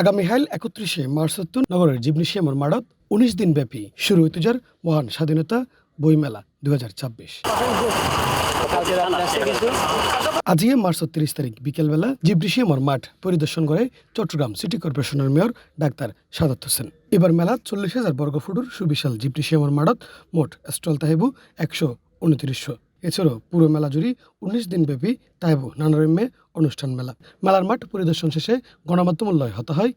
আগামী হাইল ৩১শে মার্চ নগরের জিমনেশিয়ামের মাঠত ১৯ দিন ব্যাপী শুরু হইতে যার মহান স্বাধীনতা বইমেলা ২০২৬। আজকে মার্চ ৩০ তারিখ বিকেলবেলা জিমনেশিয়ামের মাঠ পরিদর্শন করে চট্টগ্রাম সিটি কর্পোরেশনের মেয়র ডাক্তার সাদাত হোসেন। এবার মেলা ৪০,০০০ বর্গফুটের সুবিশাল জিমনেশিয়ামের মাঠত মোট স্টল তাহিবু ১২৯। এছাড়াও পুরো মেলা জুড়ে ১৯ দিন ব্যাপী তাইবু নানারম্যে অনুষ্ঠান মেলার মাঠ পরিদর্শন শেষে গণমাধ্যমের লয় হতে হয়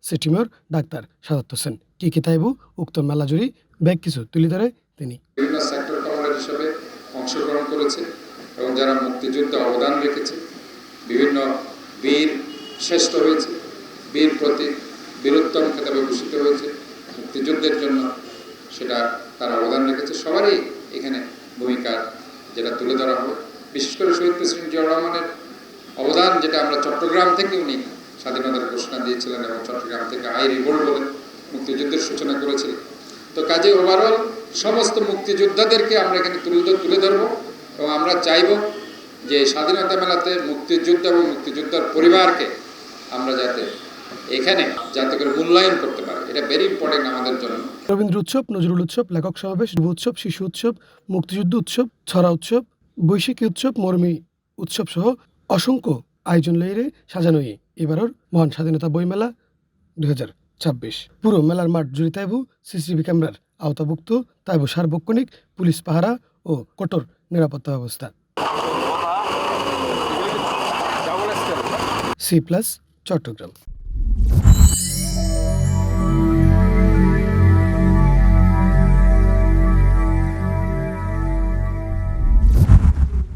city mayor doctor Sadat Hossain. কি তাইবু উক্ত মেলা জুড়ে ব্যাগ কিছু তুলে ধরে তিনি। বিভিন্ন সেক্টর কমান্ডার হিসেবে অংশগ্রহণ করেছে এবং যারা মুক্তিযুদ্ধে অবদান রেখেছে, বিভিন্ন বীর শ্রেষ্ঠ হয়েছে, বীর প্রতীক বীরোত্তম খেতাবে ভূষিত হয়েছে, মুক্তিযুদ্ধের জন্য সেটা তারা অবদান রেখেছে, সবারই এখানে ভূমিকা যেটা তুলে ধরা হবে। বিশেষ করে শহীদ প্রেসিডেন্ট জিয়াউর রহমানের অবদান, যেটা আমরা চট্টগ্রাম থেকে উনি স্বাধীনতার ঘোষণা দিয়েছিলেন এবং চট্টগ্রাম থেকে আই রিভোল্ট বলে মুক্তিযুদ্ধের সূচনা করেছিলেন। তো কাজে ওভারঅল সমস্ত মুক্তিযোদ্ধাদেরকে আমরা এখানে তুলে ধরব এবং আমরা চাইব যে স্বাধীনতা মেলাতে মুক্তিযোদ্ধা এবং মুক্তিযোদ্ধার পরিবারকে আমরা যাতে করে মূল্যায়ন করতে পারি। এটা ভেরি ইম্পর্টেন্ট আমাদের জন্য। রবীন্দ্র উৎসব, নজরুল উৎসব, লেখক সমাবেশ, যুব উৎসব, শিশু উৎসব, মুক্তিযুদ্ধ উৎসব, ছড়া উৎসব, বৈশাখী উৎসব, মরমী উৎসব সহ অসংখ্য আয়োজন লইয়ে সাজানো এবারের মহান স্বাধীনতা বইমেলা ২০২৬। পুরো মেলার মাঠ জুড়ে তাইবু সিসিটিভি ক্যামেরার আওতাভুক্ত, তাইবু সার্বক্ষণিক পুলিশ পাহারা ও কঠোর নিরাপত্তা ব্যবস্থা। C+ চট্টগ্রাম।